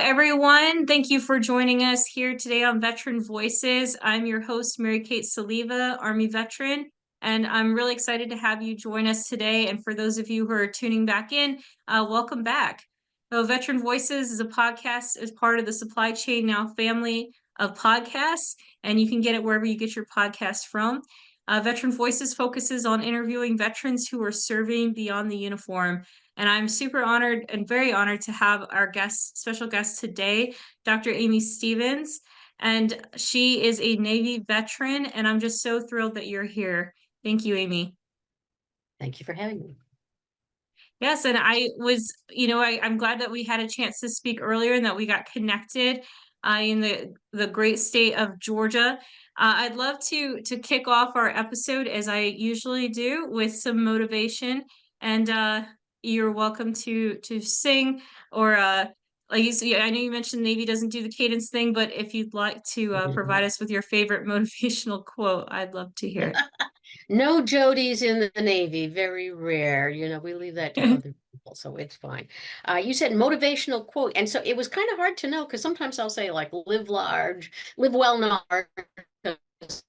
everyone. Thank you for joining us here today on Veteran Voices. I'm your host, Mary Kate Saliva, Army veteran, and I'm really excited to have you join us today. And for those of you who are tuning back in, welcome back. So, Veteran Voices is a podcast as part of the Supply Chain Now family of podcasts, and you can get it wherever you get your podcast from. Veteran Voices focuses on interviewing veterans who are serving beyond the uniform. And I'm super honored and very honored to have our special guest today, Dr. Amy Stevens. And she is a Navy veteran, and I'm just so thrilled that you're here. Thank you, Amy. Thank you for having me. Yes, and I'm glad that we had a chance to speak earlier and that we got connected in the great state of Georgia. I'd love to kick off our episode as I usually do with some motivation, and you're welcome to sing or like you see. I know you mentioned Navy doesn't do the cadence thing, but if you'd like to provide us with your favorite motivational quote, I'd love to hear No Jodies in the Navy, very rare. We leave that to it. other people, so it's fine. You said motivational quote, and so it was kind of hard to know because sometimes I'll say like live large, live well, not large.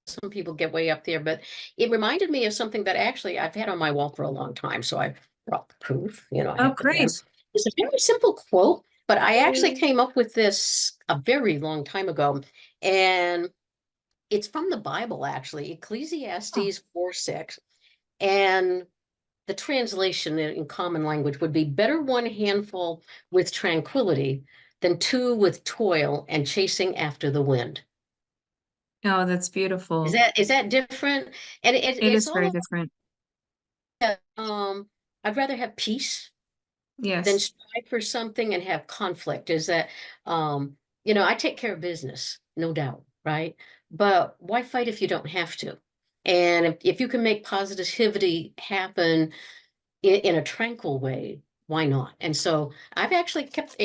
Some people get way up there, but it reminded me of something that actually I've had on my wall for a long time. So I brought the proof, I Oh, have the great. pen. It's a very simple quote, but I actually came up with this a very long time ago. And it's from the Bible, actually, Oh, Ecclesiastes 4:6. And the translation in common language would be better one handful with tranquility than two with toil and chasing after the wind. oh, that's Is beautiful. that different? And It it's is very all different. about, I'd rather have peace than Yes. strive for something and have conflict. Is that I take care of business, no doubt, right? But why fight if you don't have to? And if you can make positivity happen in a tranquil way, why not? And so I've actually kept,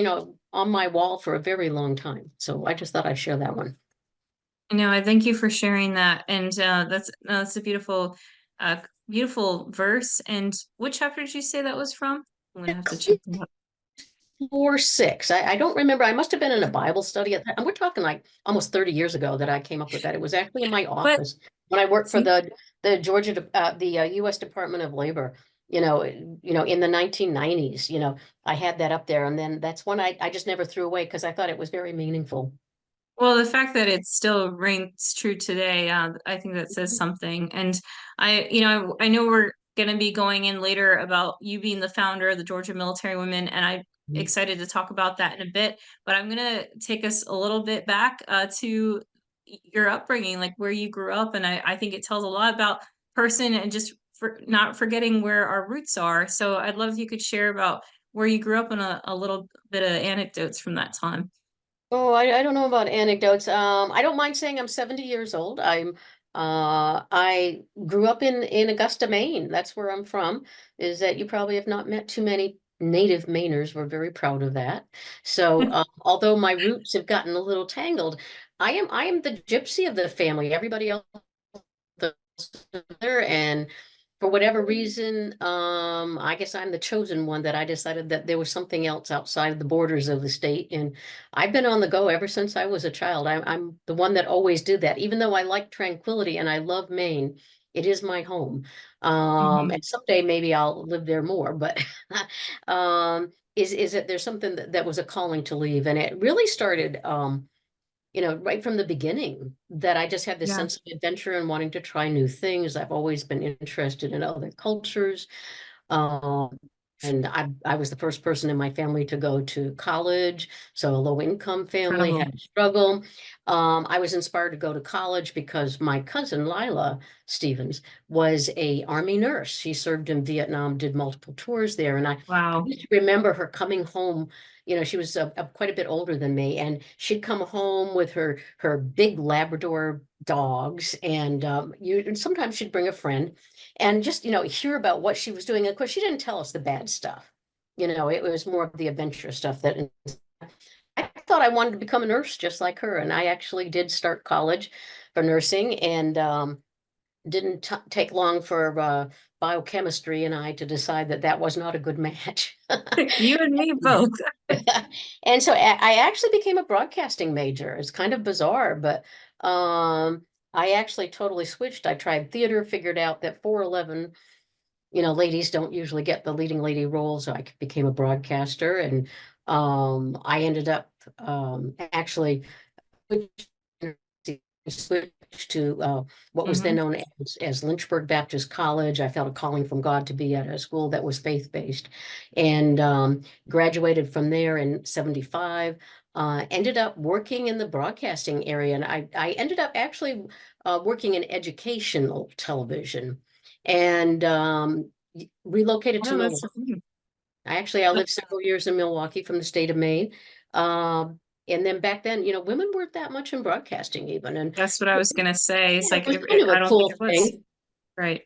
on my wall for a very long time. So I just thought I'd share that one. No, I thank you for sharing that. And that's a uh, beautiful verse. And what chapter did you say that was from? I'm gonna have to check that out. 4:6. I don't remember. I must have been in a Bible study at that. And we're talking like almost 30 years ago that I came up with that. It was actually in my But office when I worked for see, the U.S. Department of Labor. In the 1990s. I had that up there, and then that's one I just never threw away because I thought it was very meaningful. well, the fact that it still rings true today, I think that says something. And I know we're gonna be going in later about you being the founder of the Georgia Military Women, and I'm Mhm. excited to talk about that in a bit. But I'm gonna take us a little bit back to your upbringing, like where you grew up, and I think it tells a lot about person and just for not forgetting where our roots are. So I'd love if you could share about where you grew up and a little bit of anecdotes from that time. Oh, I don't know about anecdotes. I don't mind saying I'm 70 years old. I grew up in Augusta, Maine. That's where I'm from. Is that you probably have not met too many native Mainers. We're very proud of that. So, although my roots have gotten a little tangled, I am the gypsy of the family. Everybody else there, and for whatever reason, I guess I'm the chosen one that I decided that there was something else outside of the borders of the state. And I've been on the go ever since I was a child. I'm the one that always did that, even though I like tranquility and I love Maine. It is my home. Mhm. And someday maybe I'll live there more, but is that there's something that was a calling to leave. And it really started right from the beginning, that I just had this Yeah. sense of adventure and wanting to try new things. I've always been interested in other cultures. Um, and I was the first person in my family to go to college. So a low income family Incredible. had to struggle. I was inspired to go to college because my cousin Lila Stevens was a army nurse. She served in Vietnam, did multiple tours there. And I Wow. used to remember her coming home. She was quite a bit older than me, and she'd come home with her big Labrador dogs, and sometimes she'd bring a friend, and just hear about what she was doing. And of course, she didn't tell us the bad stuff. It was more of the adventure stuff that I thought I wanted to become a nurse just like her. And I actually did start college for nursing, and didn't take long for biochemistry and I to decide that that was not a good match. You and me both. And so I actually became a broadcasting major. It's kind of bizarre, but I actually totally switched. I tried theater, figured out that 411, ladies don't usually get the leading lady role, so I became a broadcaster, and I ended up actually switched to what was then Hmm. known as Lynchburg Baptist College. I felt a calling from God to be at a school that was faith-based, and graduated from there in 75. Ended up working in the broadcasting area, and I ended up actually working in educational television, and relocated to Oh, that's Milwaukee. I lived several years in Milwaukee from the state of Maine. And then back then, women weren't that much in broadcasting even. And that's what I was gonna say. It's yeah, it like was kind of I a don't think cool it was thing. right.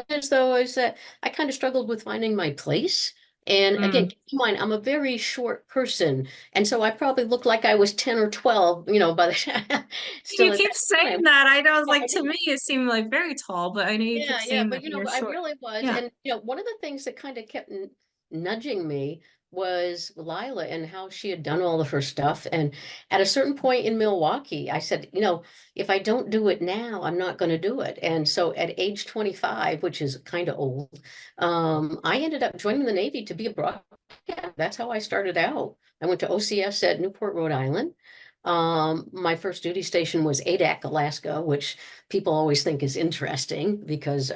As though is that I kind of struggled with finding my place. And again, Mm. keep in mind, I'm a very short person. And so I probably looked like I was 10 or 12, by the time You still at keep that saying time. that. I know, Yeah, like I to know. me, it seemed like very tall, but I know you kept Yeah, saying but that you're I short. really was. Yeah. And one of the things that kind of kept nudging me was Lila and how she had done all of her stuff. And at a certain point in Milwaukee, I said, if I don't do it now, I'm not going to do it. And so at age 25, which is kind of old, I ended up joining the Navy to be a broadcaster. That's how I started out. I went to OCS at Newport, Rhode Island. My first duty station was Adak, Alaska, which people always think is interesting because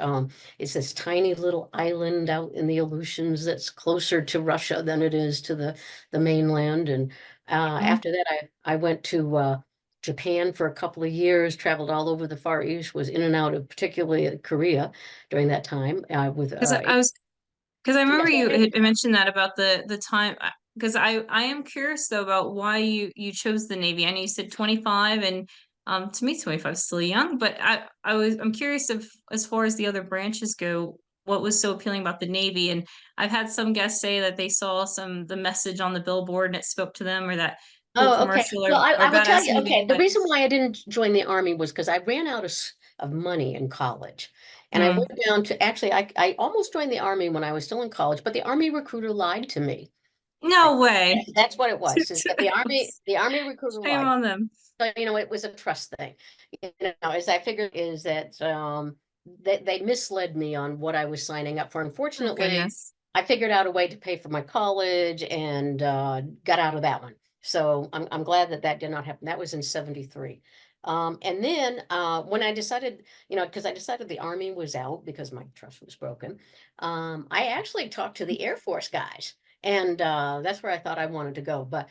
it's this tiny little island out in the Aleutians that's closer to Russia than it is to the mainland. And Mhm. after that, I went to Japan for a couple of years, traveled all over the Far East, was in and out of particularly Korea during that time with Because I was because I yeah, remember go you ahead. had mentioned that about the time. Because I am curious though about why you chose the Navy. I know you said 25, and to me 25 is still young, but I'm curious if as far as the other branches go, what was so appealing about the Navy. And I've had some guests say that they saw the message on the billboard and it spoke to them, or that cool Oh, okay. commercial, Well, or I will tell badass you, movie. okay, the But reason why I didn't join the army was because I ran out of money in college. And I mm, went down to, actually, I almost joined the army when I was still in college, but the army recruiter lied to me. I, no way. that's what it was, is that the army recruiter Shame lied. on them. So, it was a trust thing. As I figured is that they misled me on what I was signing up for. Oh Unfortunately, goodness. I figured out a way to pay for my college and got out of that one. So I'm glad that that did not happen. That was in 73. And then when I decided, because I decided the Army was out because my trust was broken, I actually talked to the Air Force guys. And that's where I thought I wanted to go. But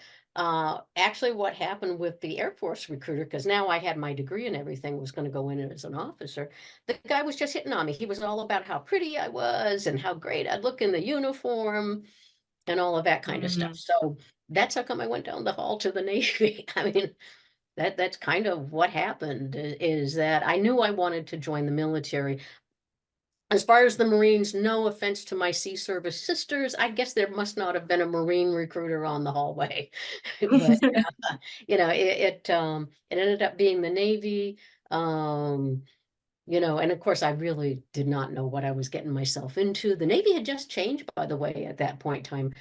actually what happened with the Air Force recruiter, because now I had my degree and everything, was going to go in as an officer. The guy was just hitting on me. He was all about how pretty I was and how great I'd look in the uniform and all of that kind of stuff. Mhm. So that's how come I went down the hall to the Navy. I mean, that's kind of what happened, is that I knew I wanted to join the military. As far as the Marines, no offense to my sea service sisters, I guess there must not have been a Marine recruiter on the hallway. But it ended up being the Navy. Um, and of course, I really did not know what I was getting myself into. The Navy had just changed, by the way, at that point in time.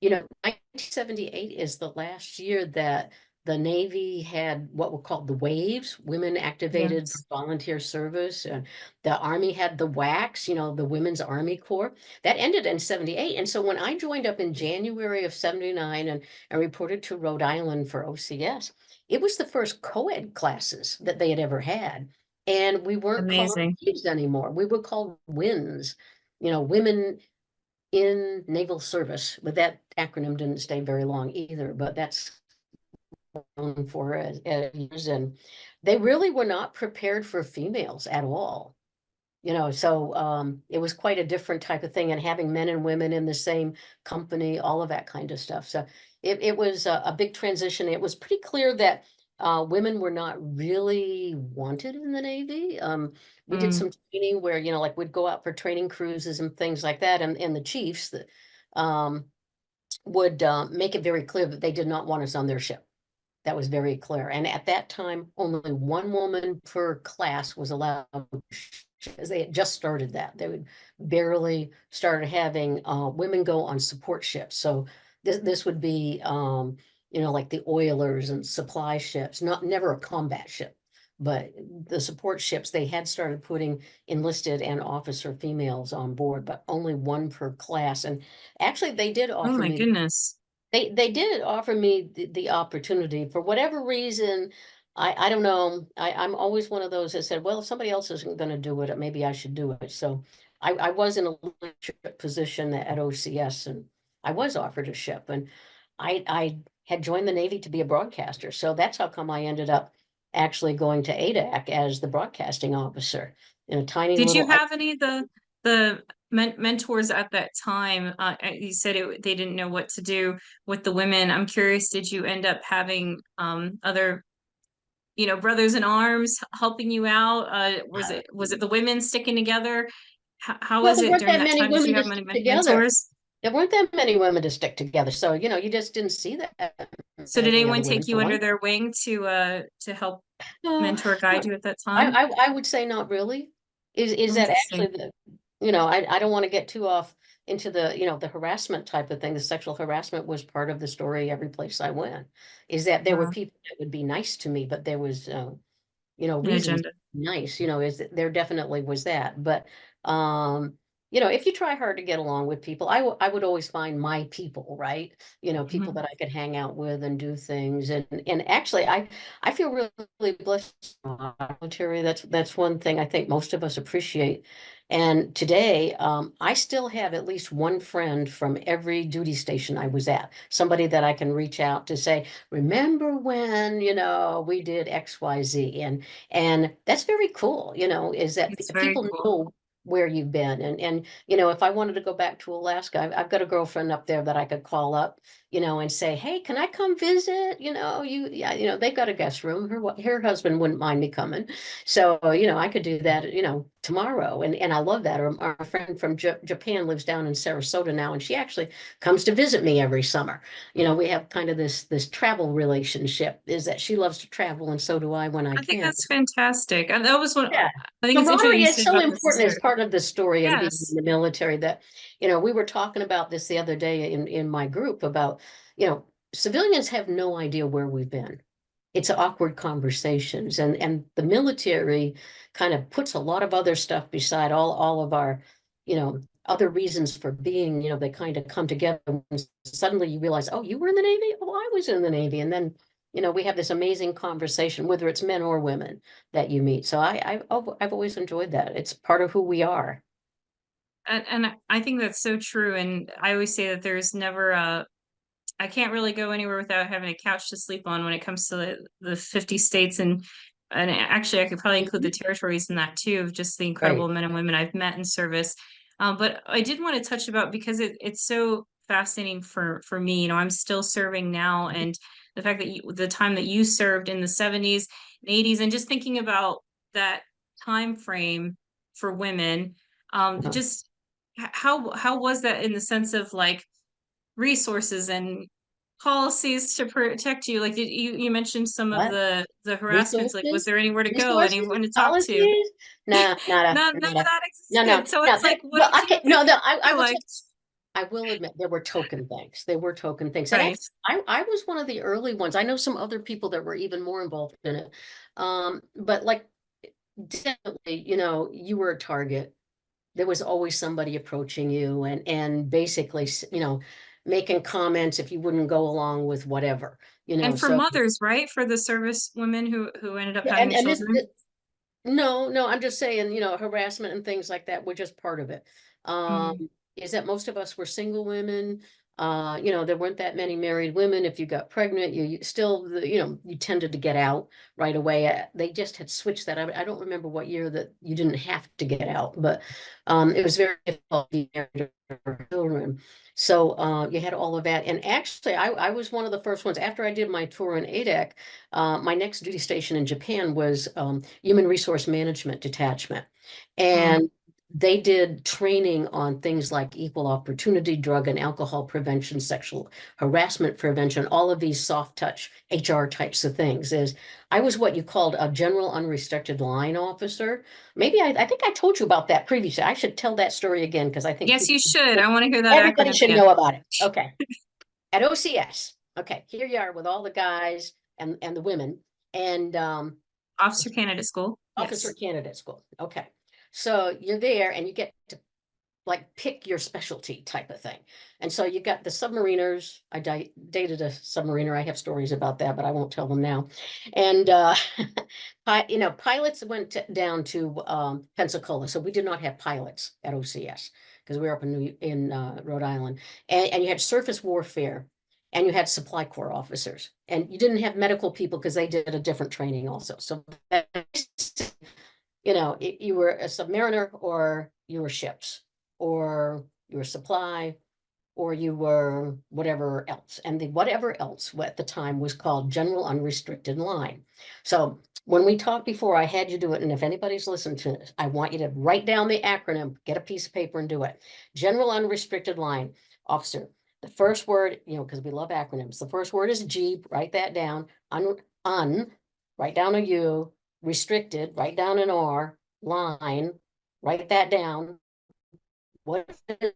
1978 is the last year that the Navy had what were called the waves, women activated for Yes. volunteer service. And the Army had the WACs, the Women's Army Corps. That ended in 78. And so when I joined up in January of 79 and reported to Rhode Island for OCS, it was the first co-ed classes that they had ever had. And we weren't called Amazing. WINS anymore. We were called WINS, Women in Naval Service. But that acronym didn't stay very long either. But that's known for as years. And they really were not prepared for females at all. So it was quite a different type of thing, and having men and women in the same company, all of that kind of stuff. So it was a big transition. It was pretty clear that women were not really wanted in the Navy. We did Mm. some training where, like we'd go out for training cruises and things like that, and the chiefs that would make it very clear that they did not want us on their ship. That was very clear. And at that time, only one woman per class was allowed, as they had just started that. They would barely started having women go on support ships. So this would be like the oilers and supply ships, not never a combat ship, but the support ships, they had started putting enlisted and officer females on board, but only one per class. And actually they did Oh offer my me goodness. they did offer me the opportunity for whatever reason. I don't know. I'm always one of those that said, well, if somebody else isn't going to do it, maybe I should do it. So I was in a leadership position at OCS, and I was offered a ship, and I had joined the Navy to be a broadcaster. So that's how come I ended up actually going to ADAC as the broadcasting officer in a tiny Did you little. have any of the mentors at that time? You said they didn't know what to do with the women. I'm curious, did you end up having other, brothers in arms helping you out? Was it the women sticking together? How Well, was there it weren't during that that many time? Did you women to have many stick together. mentors? There weren't that many women to stick together. So, you just didn't see that So did many other anyone women take for you under one. their wing to help Uh, mentor guide not- you at that I, time? I, I would say not really. Is that Interesting. actually I don't want to get too off into the harassment type of thing. The sexual harassment was part of the story every place I went. Is that there were Wow, people that would be nice to me, but there was an reasons agenda. nice, is that there definitely was that. But if you try hard to get along with people, I would always find my people, right? People Mhm. that I could hang out with and do things. And actually I feel really blessed in my military. That's one thing I think most of us appreciate. And today, I still have at least one friend from every duty station I was at, somebody that I can reach out to say, remember when, we did XYZ. And that's very cool, is that It's very people cool. know where you've been. And if I wanted to go back to Alaska, I've got a girlfriend up there that I could call up, and say, hey, can I come visit? Yeah, they've got a guest room. Her husband wouldn't mind me coming. So, I could do that, tomorrow. And I love that. Or our friend from Japan lives down in Sarasota now, and she actually comes to visit me every summer. We have kind of this travel relationship, is that she loves to travel, and so do I when I I think can. that's fantastic. And that was one, Yeah. I think it's interesting Camaraderie you is said so about the important as sister. part of the story of being in Yes. the military that, we were talking about this the other day in my group about, civilians have no idea where we've been. It's awkward conversations, and the military kind of puts a lot of other stuff beside all of our, other reasons for being, they kind of come together when suddenly you realize, oh, you were in the Navy? Oh, I was in the Navy. And then, we have this amazing conversation, whether it's men or women that you meet. So I've always enjoyed that. It's part of who we are. And I think that's so true. And I always say that there's never I can't really go anywhere without having a couch to sleep on when it comes to the 50 states, and actually I could probably include Mhm. the territories in that too, of just the incredible Right. men and women I've met in service. But I did want to touch about, because it's so fascinating for me. I'm still serving now, Mhm. and the fact that the time that you served in the 70s and 80s, and just thinking about that time frame for women, Uh-huh. just how was that in the sense of like resources and policies to protect you? Like, you mentioned some of What? the harassments. Like, was Resources? there anywhere to go, anyone Resources? to talk to? Policies? Nah, nada, None of nada. that No, no, existed. So no. it's like, what Well, did you no, no, I feel will like? tell I will admit there were token things. There were token things. And Right. actually, I was one of the early ones. I know some other people that were even more involved in it. But like definitely, you were a target. There was always somebody approaching you and basically, making comments if you wouldn't go along with whatever, And for so mothers, right? For the service women who ended up yeah, having and children. no, no, I'm just saying, harassment and things like that were just part of it. Mm. Is that most of us were single women. There weren't that many married women. If you got pregnant, you still, you tended to get out right away. They just had switched that. I don't remember what year that you didn't have to get out, but it was very difficult to be married for children. So you had all of that. And actually, I was one of the first ones after I did my tour in ADEC. My next duty station in Japan was Human Resource Management Detachment. Mm. And they did training on things like equal opportunity, drug and alcohol prevention, sexual harassment prevention, all of these soft touch HR types of things. Is I was what you called a general unrestricted line officer. Maybe I think I told you about that previously. I should tell that story again because I think Yes, people, you should. I want to hear that everybody acronym should again. know about it. Okay. At OCS. Okay, here you are with all the guys and the women and Officer Candidate School. officer Yes. candidate school. Okay. So you're there and you get to like pick your specialty type of thing. And so you got the submariners. I dated a submariner. I have stories about that, but I won't tell them now. And pilots went down to Pensacola, so we did not have pilots at OCS because we were up in Rhode Island. And you had surface warfare, and you had supply corps officers, and you didn't have medical people because they did a different training also. So you were a submariner or you were ships or you were supply or you were whatever else. And the whatever else at the time was called general unrestricted line. So when we talked before, I had you do it. And if anybody's listened to this, I want you to write down the acronym, get a piece of paper and do it. General unrestricted line officer. The first word, because we love acronyms. The first word is G, write that down. Write down a U. Restricted, write down an R. Line, write that down. What is girl?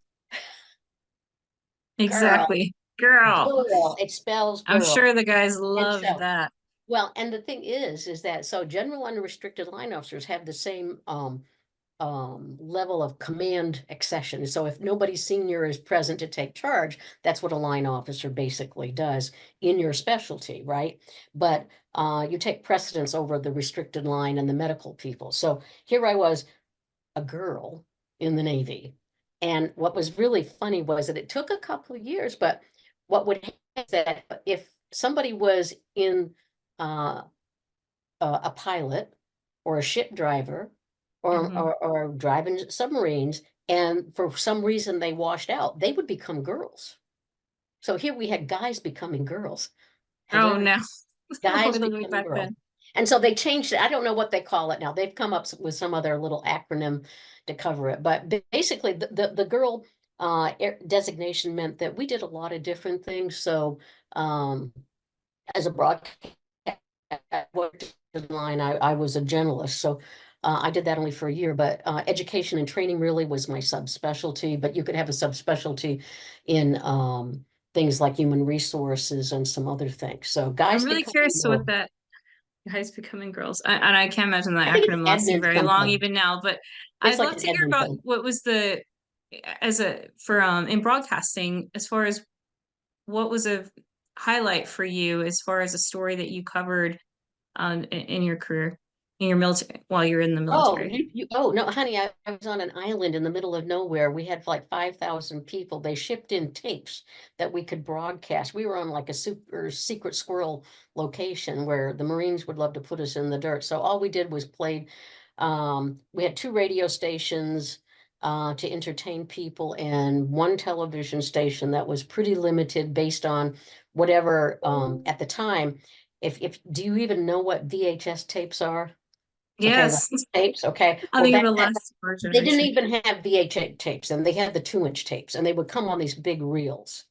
Exactly. Girl. Girl. It spells I'm girl. sure the guys And loved so, that. well, and the thing is that so general unrestricted line officers have the same level of command accession. So if nobody senior is present to take charge, that's what a line officer basically does in your specialty, right? But you take precedence over the restricted line and the medical people. So here I was, a girl in the Navy. And what was really funny was that it took a couple of years, but what would happen is that if somebody was in uh, a pilot or a ship driver Mhm. or driving submarines, and for some reason they washed out, they would become girls. So here we had guys becoming girls. Have you Oh, ever no. guys Way the way becoming back girls? then. And so they changed it. I don't know what they call it now. They've come up with some other little acronym to cover it. But basically, the girl designation meant that we did a lot of different things. So as a broadcast line, I was a generalist. So I did that only for a year. But education and training really was my subspecialty. But you could have a subspecialty in things like human resources and some other things. So I'm guys really becoming curious to what girls. that guys becoming girls. And I can't imagine the I think it's acronym lasting admin very long something. even now, but It's I'd like love an to hear admin about thing. what was the as a for in broadcasting as far as what was a highlight for you as far as a story that you covered in your career in your military while you're in the Oh, military. oh no, honey, I was on an island in the middle of nowhere. We had like 5,000 people. They shipped in tapes that we could broadcast. We were on like a super secret squirrel location where the Marines would love to put us in the dirt. So all we did was played, we had two radio stations to entertain people and one television station that was pretty limited based on whatever at the time. If do you even know what VHS tapes are? Okay, like Yes. tapes, okay. I Well, think you're back the then, last of our they didn't generation. even have VHS tapes, and they had the 2-inch tapes, and they would come on these big reels.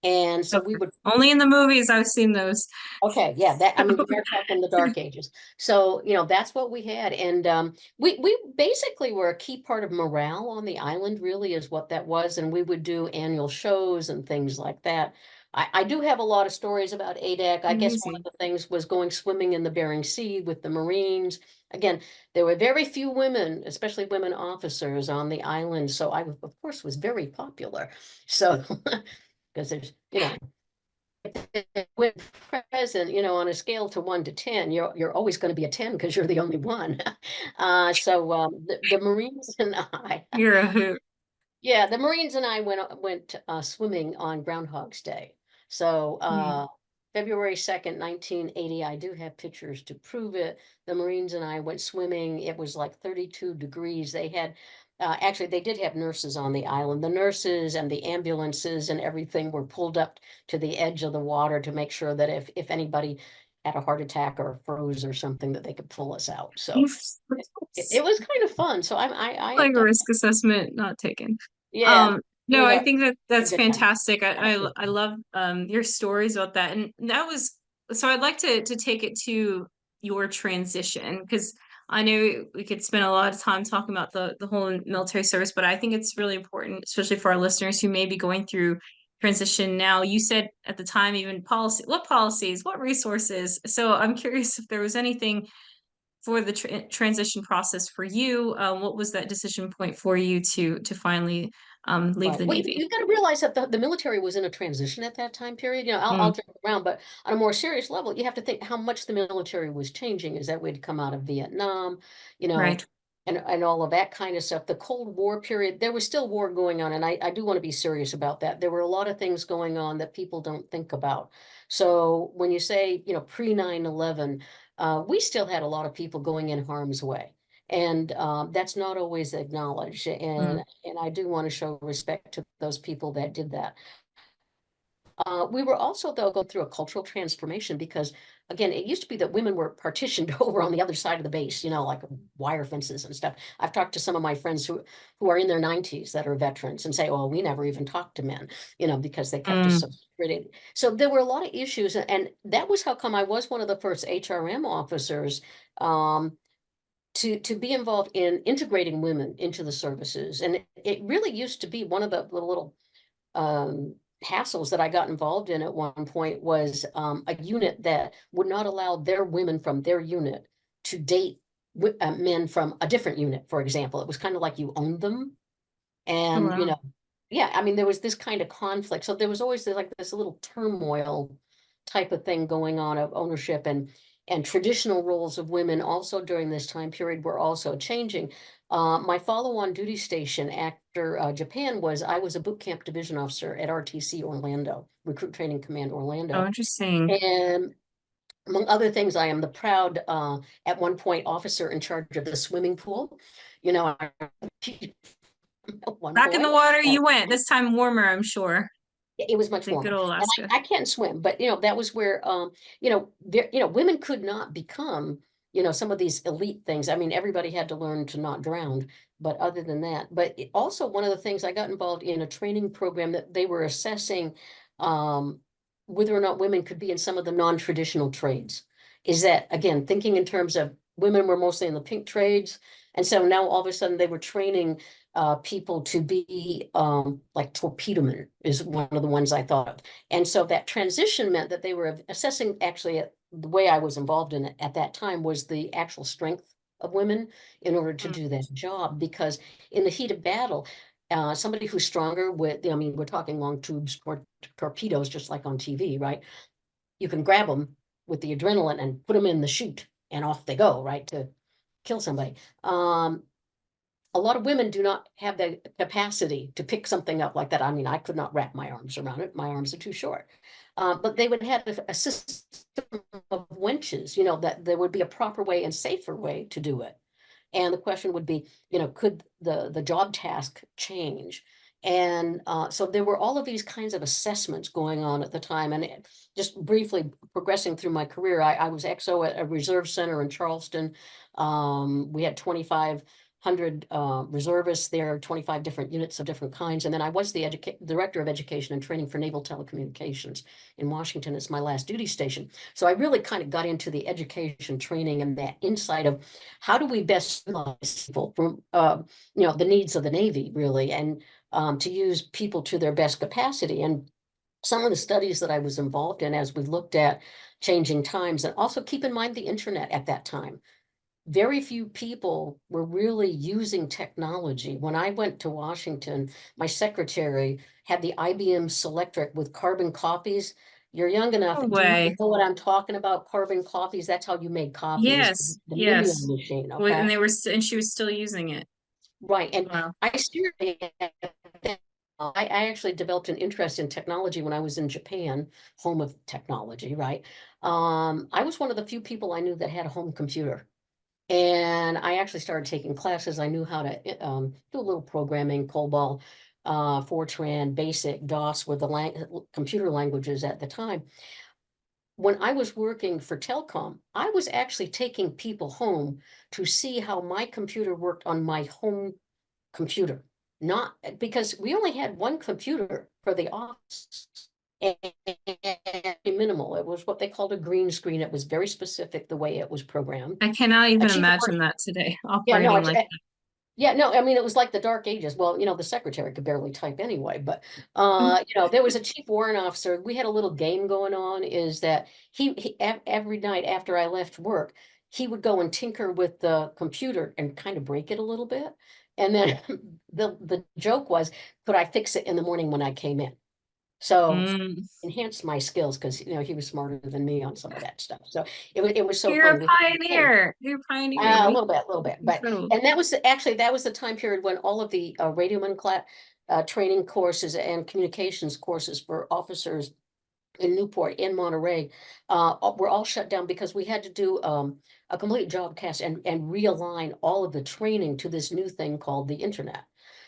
And so we Okay. would Only in the movies I've seen those. okay, yeah, that I mean we are talking the dark ages. So, that's what we had. And we basically were a key part of morale on the island, really is what that was. And we would do annual shows and things like that. I do have a lot of stories about ADAC. I guess one of Amazing. the things was going swimming in the Bering Sea with the Marines. Again, there were very few women, especially women officers on the island. So I, of course, was very popular. So because there's, with present, on a scale to 1 to 10, you're always going to be a 10 because you're the only one. So the Marines and I, You're a hoot. yeah, the Marines and I went swimming on Groundhog's Day. So Mm. February 2nd, 1980, I do have pictures to prove it. The Marines and I went swimming. It was like 32 degrees. They had actually they did have nurses on the island. The nurses and the ambulances and everything were pulled up to the edge of the water to make sure that if anybody had a heart attack or froze or something that they could pull us out. So it was kind of fun. So Like a risk assessment not taken. yeah, it No, was I think that a that's good time. fantastic. I love your stories about that. And that was so I'd like to take it to your transition because I know we could spend a lot of time talking about the whole military service, but I think it's really important, especially for our listeners who may be going through transition now. You said at the time even what policies, what resources. So I'm curious if there was anything for the transition process for you. What was that decision point for you to finally leave Right. the Well, Navy? you've got to realize that the military was in a transition at that time period. You know, I'll Mm, jump around, but on a more serious level, you have to think how much the military was changing. Is that we'd come out of Vietnam, you know, right. and all of that kind of stuff. The Cold War period, there was still war going on, and I do want to be serious about that. There were a lot of things going on that people don't think about. So when you say, you know, pre 9/11, we still had a lot of people going in harm's way. And that's not always acknowledged. Mm, And I do want to show respect to those people that did that. We were also, though, going through a cultural transformation because, again, it used to be that women were partitioned over on the other side of the base, you know, like wire fences and stuff. I've talked to some of my friends who are in their 90s that are veterans and say, "Oh, we never even talked to men," you know, because they kept us mm, so secreted. So there were a lot of issues, and that was how come I was one of the first HRM officers. Um, to be involved in integrating women into the services. And it really used to be one of the little um, hassles that I got involved in at one point was a unit that would not allow their women from their unit to date men from a different unit, for example. It was kind of like you owned them. oh, And, you wow. know, yeah, I mean, there was this kind of conflict. So there was always like this little turmoil type of thing going on of ownership and traditional roles of women also during this time period were also changing. My follow-on duty station after Japan was I was a boot camp division officer at RTC Orlando, Recruit Training Command Oh, Orlando. interesting. And among other things, I am the proud, at one point, officer in charge of the swimming pool. You know, one Back in the boy. water you went. This time warmer, I'm sure. It was much Than good warmer. old And Alaska. I can't swim, but you know, that was where you know, women could not become, you know, some of these elite things. I mean, everybody had to learn to not drown, but other than that, but also one of the things I got involved in a training program that they were assessing um whether or not women could be in some of the non-traditional trades. Is that again, thinking in terms of women were mostly in the pink trades, and so now all of a sudden they were training people to be like torpedomen is one of the ones I thought of. And so that transition meant that they were assessing actually the way I was involved in it at that time was the actual strength of women in order to Mm, do that job. Because in the heat of battle, somebody who's stronger with, I mean, we're talking long tubes or torpedoes, just like on TV, right? You can grab them with the adrenaline and put them in the chute and off they go, right? To kill somebody. A lot of women do not have the capacity to pick something up like that. I mean, I could not wrap my arms around it. My arms are too short. But they would have a system of winches, you know, that there would be a proper way and safer way to do it. And the question would be, you know, could the job task change? And so there were all of these kinds of assessments going on at the time. And just briefly progressing through my career, I was XO at a reserve center in Charleston. We had 2,500 reservists there, 25 different units of different kinds. And then I was the director of education and training for naval telecommunications in Washington as my last duty station. So I really kind of got into the education training and that insight of how do we best utilize people from you know, the needs of the Navy really, and to use people to their best capacity. And some of the studies that I was involved in as we looked at changing times, and also keep in mind the internet at that time. Very few people were really using technology. When I went to Washington, my secretary had the IBM Selectric with carbon copies. You're young enough. no Do you way. know what I'm talking about? Carbon copies. That's how you made copies. Yes, The Minion yes. machine. And Okay. and she was still using it. Right. And Wow. I steered I actually developed an interest in technology when I was in Japan, home of technology, right? I was one of the few people I knew that had a home computer. And I actually started taking classes. I knew how to do a little programming, COBOL, Fortran, BASIC, DOS were the computer languages at the time. when I was working for telecom, I was actually taking people home to see how my computer worked on my home computer. Not because we only had one computer for the office. And minimal. It was what they called a green screen. It was very specific the way it was programmed. I cannot A even chief of imagine that today, yeah, no, operating like yeah, no, I mean, it was like the dark ages. Well, the secretary could barely type anyway, but that. there was a chief warrant officer. We had a little game going on, is that every night after I left work, he would go and tinker with the computer and kind of break it a little bit. And then the joke was, could I fix it in the morning when I came in? So Mm. enhanced my skills because he was smarter than me on some of that stuff. So it was so You're fun. a We had fun. pioneer. You're pioneering. A little bit, a little bit, but Incredible. and that was the time period when all of the radioman class training courses and communications courses for officers in Newport, in Monterey, were all shut down because we had to do a complete job cast and realign all of the training to this new thing called the internet.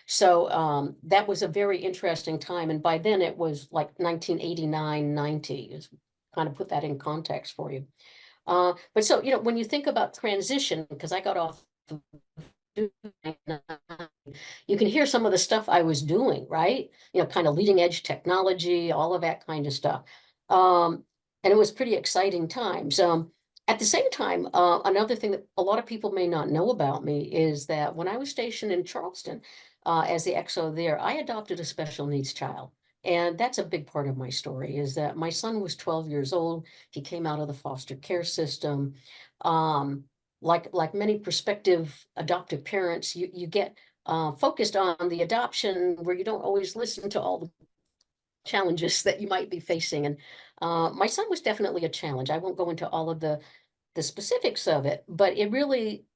So that was a very interesting time, and by then it was like 1989, 90. Is kind of put that in context for you. But so, when you think about transition, because I got off, you can hear some of the stuff I was doing, right? Kind of leading edge technology, all of that kind of stuff. And it was pretty exciting times. At the same time, another thing that a lot of people may not know about me is that when I was stationed in Charleston, as the XO there, I adopted a special needs child. And that's a big part of my story, is that my son was 12 years old. He came out of the foster care system. Um, like many prospective adoptive parents, you get focused on the adoption where you don't always listen to all the challenges that you might be facing. And my son was definitely a challenge. I won't go into all of the specifics of it, but it really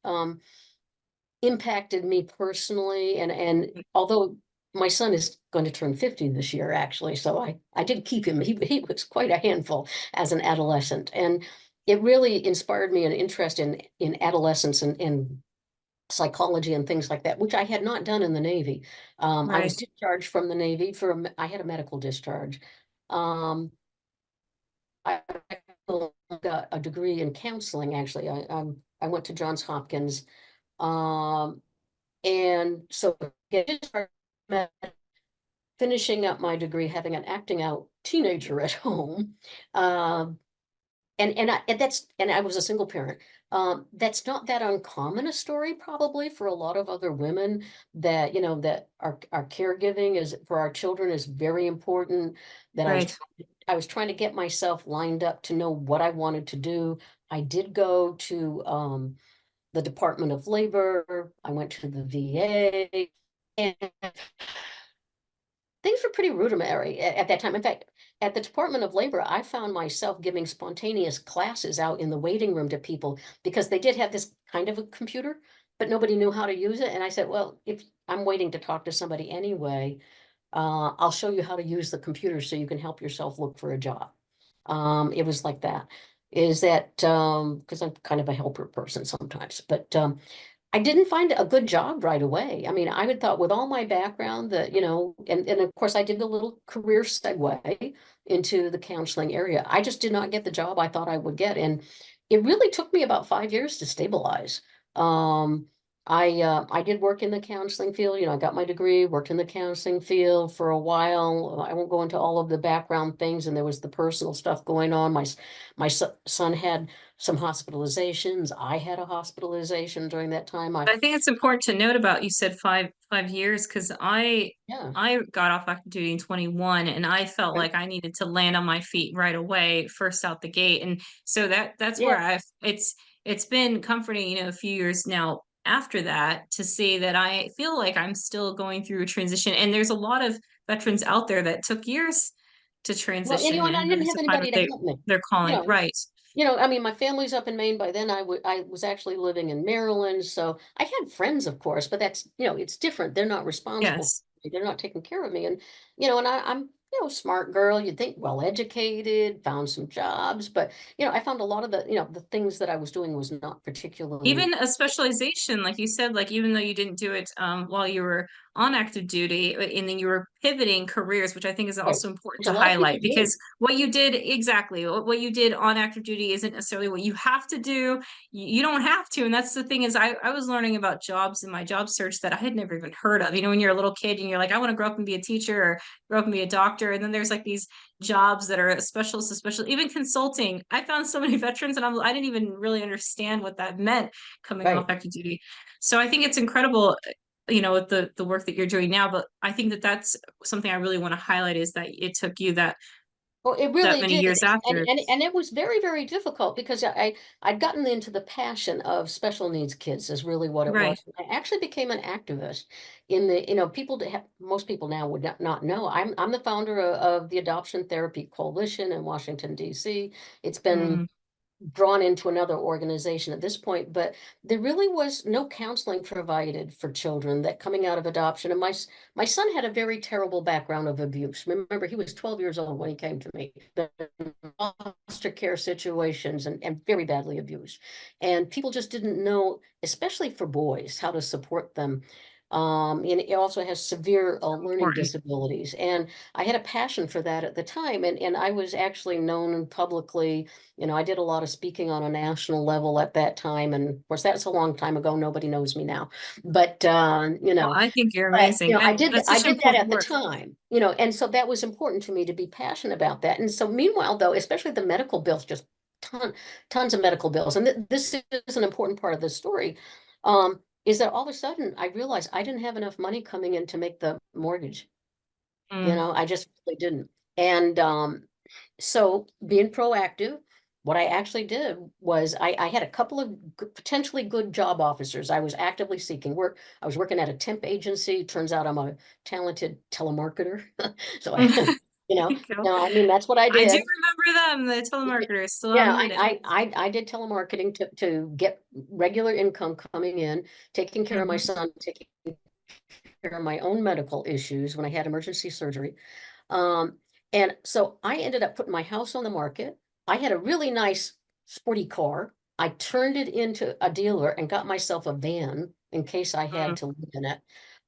impacted me personally. And although my son is going to turn 50 this year, actually, so I did keep him. He was quite a handful as an adolescent, and it really inspired me an interest in adolescence and psychology and things like that, which I had not done in the Navy. I was Right. discharged from the Navy I had a medical discharge. I got a degree in counseling, actually. I went to Johns Hopkins. Um, and so get discharged, finishing up my degree, having an acting out teenager at home. Um, and I was a single parent. That's not that uncommon a story, probably, for a lot of other women, that that our caregiving is for our children is very important. That Right. I was trying to get myself lined up to know what I wanted to do. I did go to the Department of Labor. I went to the VA, and things were pretty rudimentary at that time. In fact, at the Department of Labor, I found myself giving spontaneous classes out in the waiting room to people because they did have this kind of a computer, but nobody knew how to use it. And I said, well, if I'm waiting to talk to somebody anyway, I'll show you how to use the computer so you can help yourself look for a job. It was like that. Is that because I'm kind of a helper person sometimes, but I didn't find a good job right away. I mean, I would thought with all my background that, and of course I did the little career segue into the counseling area. I just did not get the job I thought I would get. And it really took me about 5 years to stabilize. Um, I did work in the counseling field. I got my degree, worked in the counseling field for a while. I won't go into all of the background things, and there was the personal stuff going on. My son had some hospitalizations. I had a hospitalization during that time. I think it's important to note about you said 5 years because Yeah, I got off active duty in 21 and I felt right. like I needed to land on my feet right away, first out the gate. And so that's Yeah. where it's been comforting, a few years now after that to see that I feel like I'm still going through a transition. And there's a lot of veterans out there that took years to Well, transition and I and didn't really have to find anybody what to help me. they're You calling. know, Right. I mean, my family's up in Maine by then. I was actually living in Maryland, so I had friends, of course, but that's, it's different. They're not responsible for Yes. me. They're not taking care of me. And, and I'm, smart girl, you'd think well educated, found some jobs, but, I found a lot of the things that I was doing was not particularly, Even a specialization, like you said, like even though you didn't do it while you were on active duty, and then you were pivoting careers, which I think is Right. also important Which to a lot of people highlight, do. because what you did, exactly what you did on active duty isn't necessarily what you have to do. You don't have to. And that's the thing is I was learning about jobs in my job search that I had never even heard of. You know, when you're a little kid and you're like, I want to grow up and be a teacher or grow up and be a doctor. And then there's like these jobs that are specialists, especially even consulting. I found so many veterans and I didn't even really understand what that meant coming off Right. active duty. So I think it's incredible, you know, with the work that you're doing now. But I think that that's something I really want to highlight, is that it took you Well, it that really many did, years after. and it was very, very difficult because I'd gotten into the passion of special needs kids is really what it Right. was. I actually became an activist in the, people that have, most people now would not know. I'm the founder of the Adoption Therapy Coalition in Washington, D.C. It's been Mm, drawn into another organization at this point, but there really was no counseling provided for children that coming out of adoption. And my son had a very terrible background of abuse. Remember, he was 12 years old when he came to me. The foster care situations and very badly abused. And people just didn't know, especially for boys, how to support them. And he also has severe learning important. disabilities. And I had a passion for that at the time. And I was actually known publicly. I did a lot of speaking on a national level at that time. And of course, that's a long time ago. Nobody knows me now. But, Well, I think you're but, amazing. I And did, that's I such did that important at the work. time, and so that was important to me to be passionate about that. And so meanwhile, though, especially the medical bills, just tons of medical bills. And this is an important part of the story. Is that all of a sudden I realized I didn't have enough money coming in to make the mortgage. Mm. I just really didn't. And so being proactive, what I actually did was I had a couple of potentially good job officers. I was actively seeking work. I was working at a temp agency. Turns out I'm a talented telemarketer. So I, There you know, you go. no, I mean, that's what I I do did. remember them, the telemarketers still Yeah, haven't made it. I did telemarketing to get regular income coming in, taking care of my Mhm. son, taking care of my own medical issues when I had emergency surgery. Um, and so I ended up putting my house on the market. I had a really nice sporty car. I turned it into a dealer and got myself a van in case I had Mm. to live in it.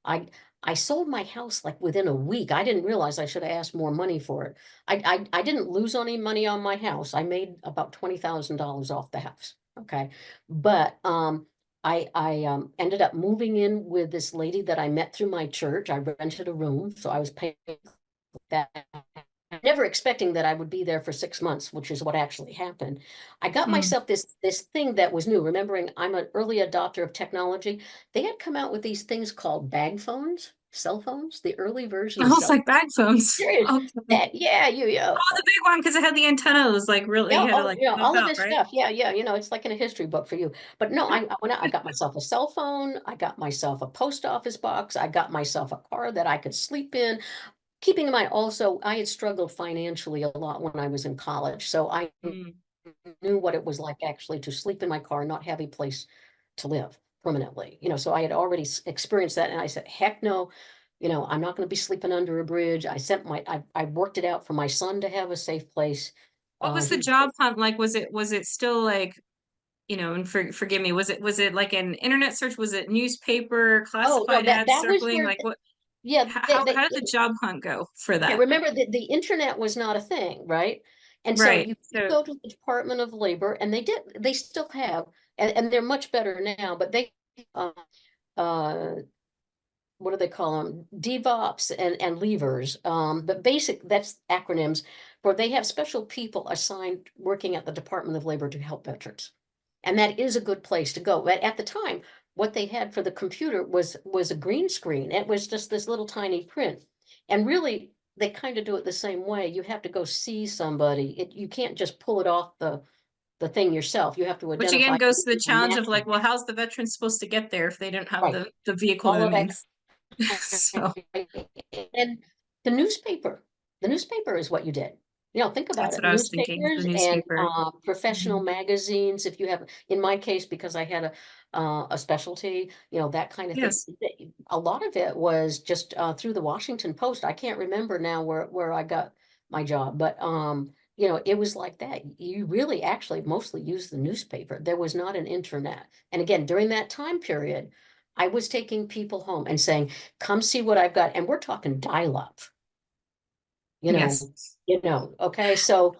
I I sold my house like within a week. I didn't realize I should have asked more money for it. I didn't lose any money on my house. I made about $20,000 off the house. Okay. But I ended up moving in with this lady that I met through my church. I rented a room, so I was paying that, never expecting that I would be there for 6 months, which is what actually happened. I got Mm. myself this thing that was new. Remembering I'm an early adopter of technology, they had come out with these things called bag phones, cell phones, the early version of Almost cell. like bag phones. Serious. Okay. That, yeah, Oh, the big one because it had the antenna. It was like really, yeah, you had to oh, like yeah, pop all of out, this right? stuff. Yeah, yeah, it's like in a history book for you. But no, I went out, I got myself a cell phone, I got myself a post office box, I got myself a car that I could sleep in. Keeping in mind also, I had struggled financially a lot when I was in college. So I Mm. knew what it was like actually to sleep in my car, not have a place to live permanently. So I had already experienced that. And I said, heck no, I'm not going to be sleeping under a bridge. I worked it out for my son to have a safe place. What was the He job hunt like? Was it still like, you know, and forgive me, was it like an internet search? Was it newspaper, Oh, no, classified that ads that was circling? where, Like what, yeah, how did the job hunt go for okay, that? remember that the internet was not a thing, right? And so Right. you could So go to the Department of Labor, and they still have, and they're much better now, but they, uh, uh, what do they call them? DevOps and levers. But that's acronyms for they have special people assigned working at the Department of Labor to help veterans. And that is a good place to go. But at the time, what they had for the computer was a green screen. It was just this little tiny print. And really, they kind of do it the same way. You have to go see somebody. You can't just pull it off the thing yourself. You have to which again identify goes to the challenge of match like, them. well, how's the veteran supposed to get there if they don't have Right. the vehicle All that of that. means? So And the newspaper is what you did. Think about that's it. what I was thinking, the Newspapers and newspaper. professional Mhm. magazines. If you have, in my case, because I had a specialty, that kind of thing. Yes. A lot of it was just through the Washington Post. I can't remember now where I got my job, but it was like that. You really actually mostly used the newspaper. There was not an internet. And again, during that time period, I was taking people home and saying, come see what I've got. And we're talking dial-up, you Yes. know, okay. So,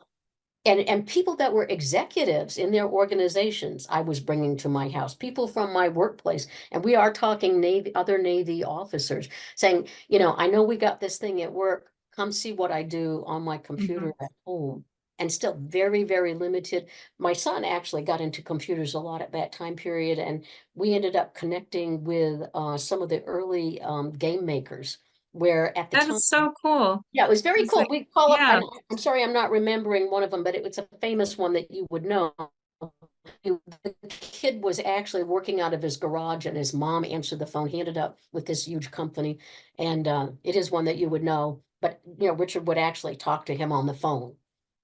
and people that were executives in their organizations, I was bringing to my house, people from my workplace. And we are talking other Navy officers saying, I know we got this thing at work. Come see what I do on my computer Mhm. at home. And still very, very limited. My son actually got into computers a lot at that time period, and we ended up connecting with some of the early game makers, where at the That time, is so cool. yeah, it was very It's cool. like, We call up, yeah. I'm sorry, I'm not remembering one of them, but it was a famous one that you would know. The kid was actually working out of his garage and his mom answered the phone. He ended up with this huge company. And it is one that you would know. But, Richard would actually talk to him on the phone,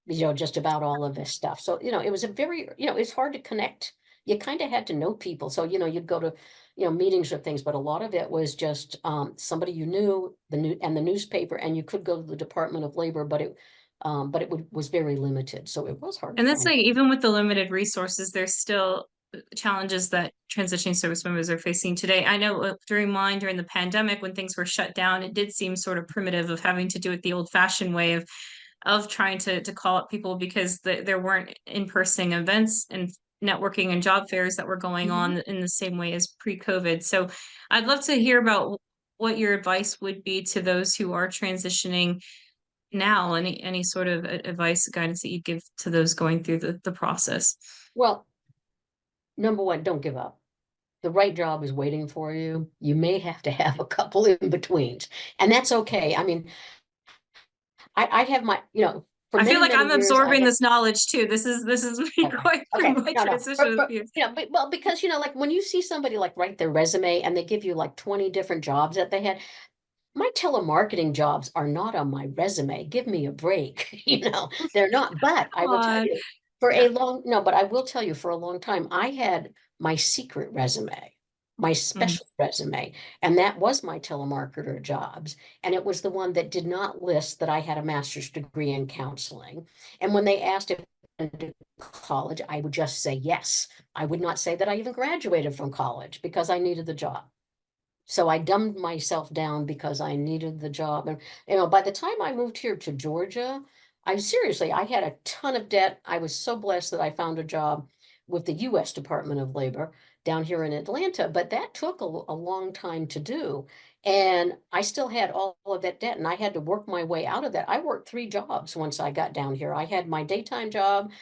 just about all of this stuff. So, it was a very, it's hard to connect. You kind of had to know people. So, you'd go to, meetings or things, but a lot of it was just somebody you knew, the newspaper, and you could go to the Department of Labor, but it was very limited. So it was hard to And that's find. like, even with the limited resources, there's still challenges that transitioning service members are facing today. I know during the pandemic, when things were shut down, it did seem sort of primitive of having to do it the old fashioned way of trying to call up people because there weren't in-person events and networking and job fairs that were going Mhm. on in the same way as pre-COVID. So I'd love to hear about what your advice would be to those who are transitioning now. Any sort of advice, guidance that you give to those going through the process. Well, number one, don't give up. The right job is waiting for you. You may have to have a couple in betweens, and that's okay. I mean, I have for I feel many, like many I'm years, I absorbing had. this knowledge too. This is me Okay. going through Okay. my No, no. transition with you. Well, because like when you see somebody like write their resume and they give you like 20 different jobs that they had, my telemarketing jobs are not on my resume. Give me a break. They're not. But I Come will tell on. you, for a Yeah. long, no, but I will tell you for a long time, I had my secret resume, my Mm. special resume, and that was my telemarketer jobs. And it was the one that did not list that I had a master's degree in counseling. And when they asked if I went to college, I would just say yes. I would not say that I even graduated from college because I needed the job. So I dumbed myself down because I needed the job. And, by the time I moved here to Georgia, I had a ton of debt. I was so blessed that I found a job with the US Department of Labor down here in Atlanta, but that took a long time to do. And I still had all of that debt and I had to work my way out of that. I worked 3 jobs once I got down here. I had my daytime job,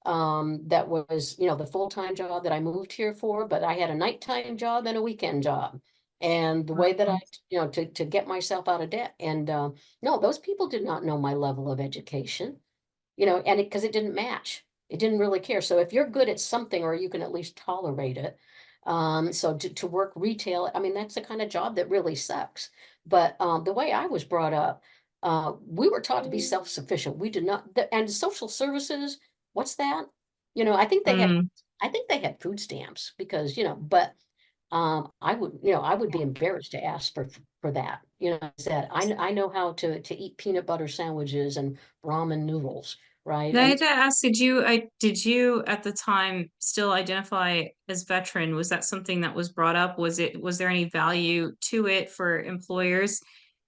that was, the full-time job that I moved here for, but I had a nighttime job and a weekend job. And the way that I, Wow. to get myself out of debt. And no, those people did not know my level of education, and because it didn't match. It didn't really care. So if you're good at something or you can at least tolerate it, so to work retail, I mean, that's the kind of job that really sucks. But the way I was brought up, we were taught to be self-sufficient. We did not, and social services, what's that? Mm. I think they had food stamps because, but I would be embarrassed to ask for that. Said I know how to eat peanut butter sandwiches and ramen noodles, right? Now, I And had to ask, did you at the time still identify as veteran? Was that something that was brought up? Was there any value to it for employers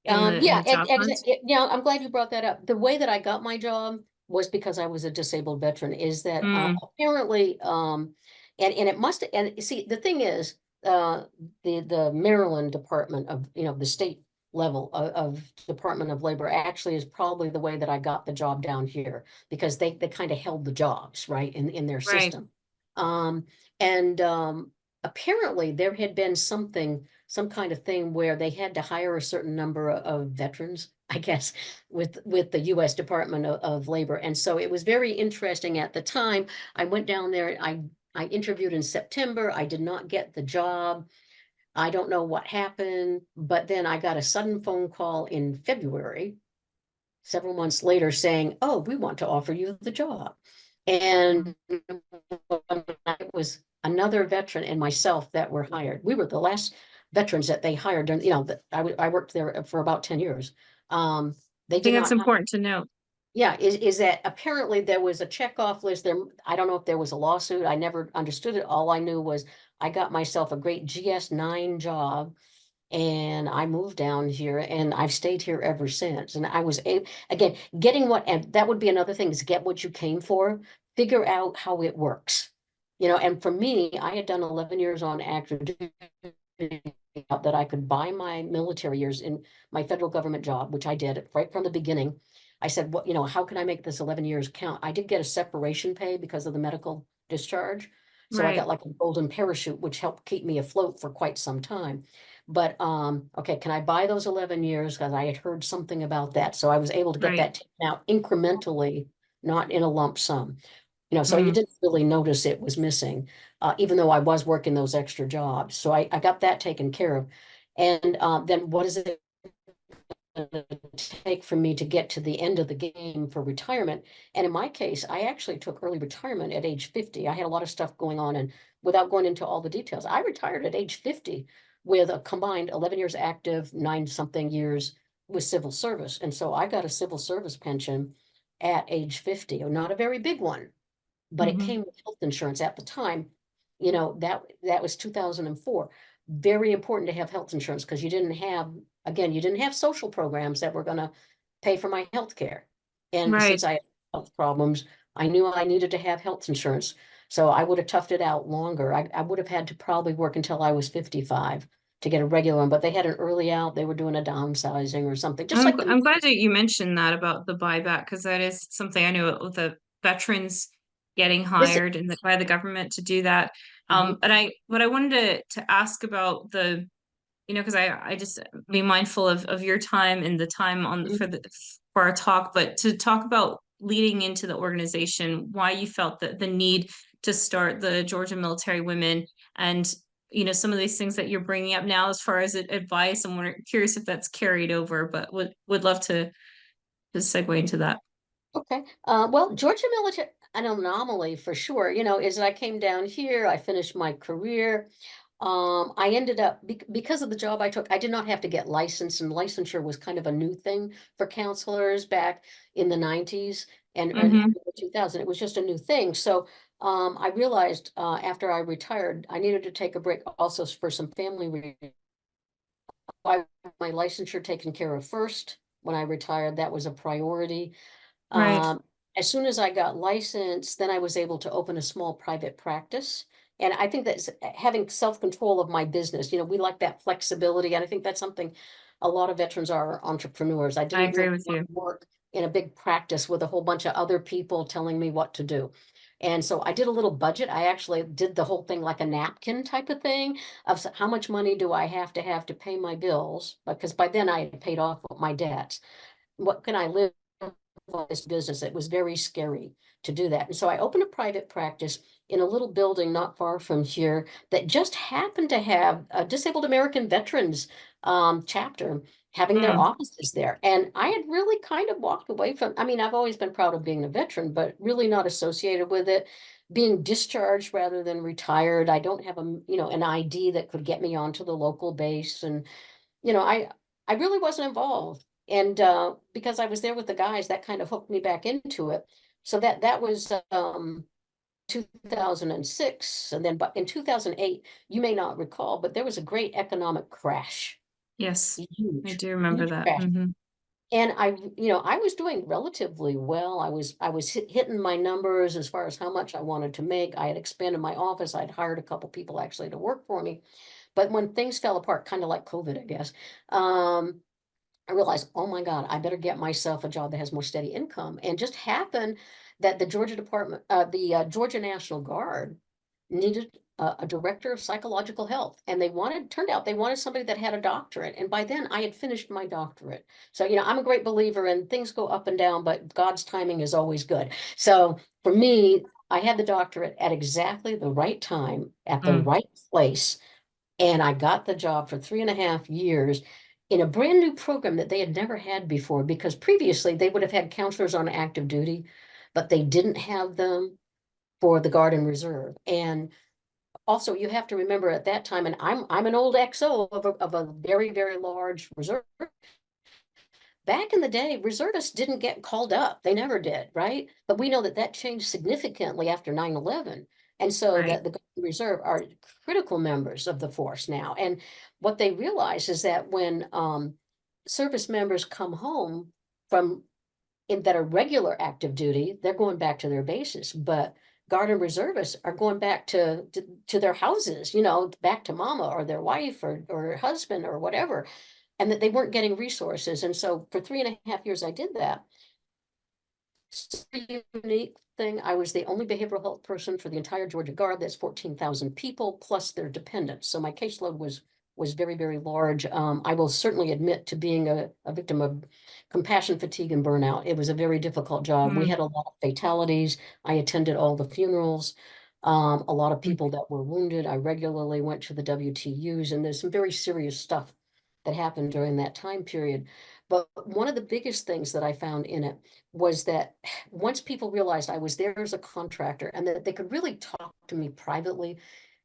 in the yeah, job hunt? I'm glad you brought that up. The way that I got my job was because I was a disabled veteran. Is that Mm. apparently, and it must, and see, the thing is, the Maryland Department of, the state level of Department of Labor actually is probably the way that I got the job down here because they kind of held the jobs, right, in their Right. system. Um, and apparently there had been some kind of thing where they had to hire a certain number of veterans, I guess, with the US Department of Labor. And so it was very interesting at the time. I went down there, I interviewed in September. I did not get the job. I don't know what happened, but then I got a sudden phone call in February, several months later, saying, "Oh, we want to offer you the job." And it was another veteran and myself that were hired. We were the last veterans that they hired during, that I worked there for about 10 years. They I did think that's not hire. important to note. Yeah, is that apparently there was a checkoff list there. I don't know if there was a lawsuit. I never understood it. All I knew was I got myself a great GS9 job, and I moved down here, and I've stayed here ever since. And I was again, getting what, and that would be another thing, is get what you came for, figure out how it works. And for me, I had done 11 years on active duty, that I could buy my military years in my federal government job, which I did right from the beginning. I said, what, how can I make this 11 years count? I did get a separation pay because of the medical discharge. So I got Right, like a golden parachute, which helped keep me afloat for quite some time. But okay, can I buy those 11 years? Because I had heard something about that. So I was able to get right. that taken out incrementally, not in a lump sum. So you Mm, didn't really notice it was missing, even though I was working those extra jobs. So I got that taken care of. And then what does it take for me to get to the end of the game for retirement? And in my case, I actually took early retirement at age 50. I had a lot of stuff going on, and without going into all the details, I retired at age 50 with a combined 11 years active, 9-something years with civil service. And so I got a civil service pension at age 50, not a very big one, but it mhm. came with health insurance at the time. That was 2004. Very important to have health insurance, because you didn't have social programs that were going to pay for my health care. And Right. since I had health problems, I knew I needed to have health insurance. So I would have toughed it out longer. I would have had to probably work until I was 55 to get a regular one, but they had an early out. They were doing a downsizing or something, just like the I'm glad that you mentioned that about the buyback because that is something I know with the veterans getting this. hired and by the government to do that. Mhm, And what I wanted to ask about because I just be mindful of your time and the time on mhm. for our talk, but to talk about leading into the organization, why you felt that the need to start the Georgia Military Women and some of these things that you're bringing up now as far as advice. Curious if that's carried over, but would love to segue into that. Okay. Well, Georgia military, an anomaly for sure, is that I came down here, I finished my career. I ended up, because of the job I took, I did not have to get licensed, and licensure was kind of a new thing for counselors back in the 90s and Hmm. 2000. It was just a new thing. So I realized after I retired, I needed to take a break also for some family reasons. I my licensure taken care of first. When I retired, that was a priority. Right. um, as soon as I got licensed, then I was able to open a small private practice. And I think that's having self-control of my business. We like that flexibility. And I think that's something a lot of veterans are entrepreneurs. I I didn't agree really with want you. to work in a big practice with a whole bunch of other people telling me what to do. And so I did a little budget. I actually did the whole thing like a napkin type of thing of how much money do I have to pay my bills? Because by then I had paid off my debts. What can I live on this business? It was very scary to do that. And so I opened a private practice in a little building not far from here that just happened to have a disabled American veterans chapter having their Mm, offices there. And I had really kind of walked away from, I mean, I've always been proud of being a veteran, but really not associated with it. Being discharged rather than retired. I don't have an ID that could get me onto the local base. And you know, I I really wasn't involved. And because I was there with the guys, that kind of hooked me back into it. So that was 2006. And then but in 2008, you may not recall, but there was a great economic crash. yes, I Huge, do remember huge that. crash. Hmm. And I was doing relatively well. I was hitting my numbers as far as how much I wanted to make. I had expanded my office. I'd hired a couple people actually to work for me. But when things fell apart, kind of like COVID, I guess, I realized, oh my God, I better get myself a job that has more steady income. And just happened that the Georgia National Guard needed a director of psychological health. And turned out they wanted somebody that had a doctorate. And by then I had finished my doctorate. So, I'm a great believer in things go up and down, but God's timing is always good. So for me, I had the doctorate at exactly the right time, at the Mm, right place, and I got the job for 3.5 years in a brand new program that they had never had before, because previously they would have had counselors on active duty, but they didn't have them for the Guard and Reserve. And also you have to remember at that time, and I'm an old XO of a very, very large reserve. Back in the day, reservists didn't get called up. They never did, right? But we know that changed significantly after 9/11. And so Right. the Guard and Reserve are critical members of the force now. And what they realize is that when service members come home from that are regular active duty, they're going back to their bases, but Guard and Reservists are going back to their houses, back to mama or their wife or husband or whatever, and that they weren't getting resources. And so for 3.5 years, I did that. It's a unique thing. I was the only behavioral health person for the entire Georgia Guard. That's 14,000 people plus their dependents. So my caseload was very, very large. I will certainly admit to being a victim of compassion fatigue and burnout. It was a very difficult job. We Mm, had a lot of fatalities. I attended all the funerals. A lot of mm. people that were wounded. I regularly went to the WTUs, and there's some very serious stuff that happened during that time period. But one of the biggest things that I found in it was that once people realized I was there as a contractor and that they could really talk to me privately,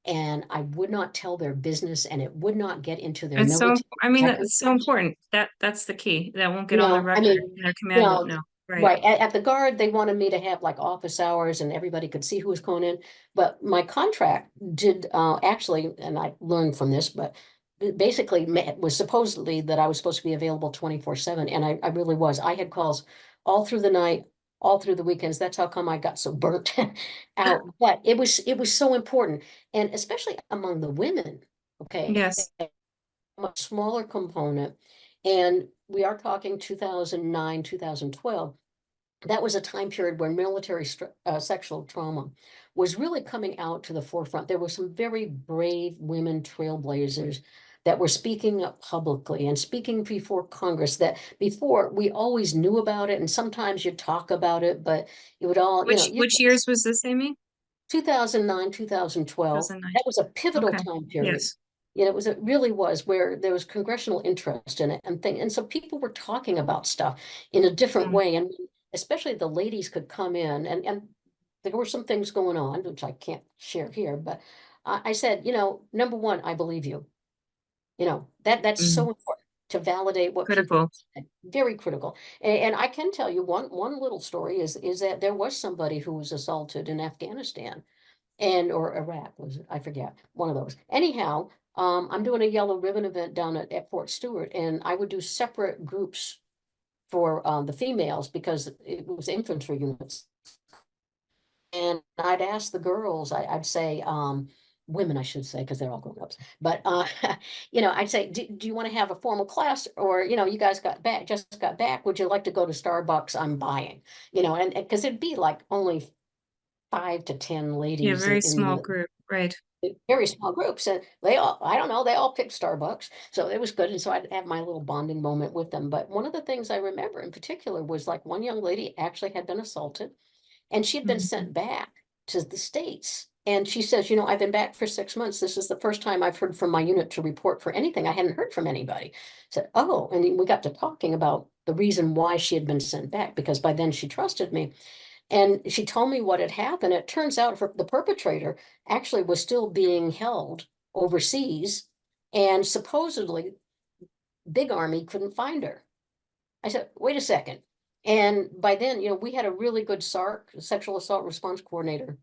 and I would not tell their business and it would not get into their It's so, military I mean, that's so records. important. That's the key. That won't get on the I record mean, and their you command won't know, know. Right. right, at the Guard, they wanted me to have like office hours and everybody could see who was going in. But my contract did, actually, and I learned from this, but it basically was supposedly that I was supposed to be available 24/7, and I really was. I had calls all through the night, all through the weekends. That's how come I got so burnt out. But it was so important, and especially among the women, okay? Yes. Much smaller component. And we are talking 2009, 2012. That was a time period where military sexual trauma was really coming out to the forefront. There were some very brave women trailblazers that were speaking up publicly and speaking before Congress, that before we always knew about it and sometimes you talk about it, but it would all, you Which years was this, Amy? 2009, 2012, 2009. that was a pivotal Okay. time period. Yes. It really was where there was congressional interest in it and so people were talking about stuff in a different Mm, way. And especially the ladies could come in and there were some things going on, which I can't share here, but I said, number one, I believe you. That's mm. so important to validate what people Critical. said. Very critical. And I can tell you one little story is that there was somebody who was assaulted in Afghanistan or Iraq was it? I forget, one of those. Anyhow, I'm doing a yellow ribbon event down at Fort Stewart, and I would do separate groups for the females because it was infantry units. And I'd ask the girls, I'd say, women, I should say, because they're all grown-ups. But I'd say, do you want to have a formal class, or you guys just got back? Would you like to go to Starbucks? I'm buying, and because it'd be like only 5 to 10 Yeah, ladies very in small the group. Right. very small groups, and they all, I don't know, they all picked Starbucks, so it was good. And so I'd have my little bonding moment with them. But one of the things I remember in particular was like one young lady actually had been assaulted and she had been Mhm. sent back to the States. And she says, I've been back for 6 months. This is the first time I've heard from my unit to report for anything. I hadn't heard from anybody. Said, oh, and then we got to talking about the reason why she had been sent back, because by then she trusted me. And she told me what had happened. It turns out the perpetrator actually was still being held overseas, and supposedly Big Army couldn't find her. I said, wait a second. And by then, we had a really good SARC, sexual assault response coordinator.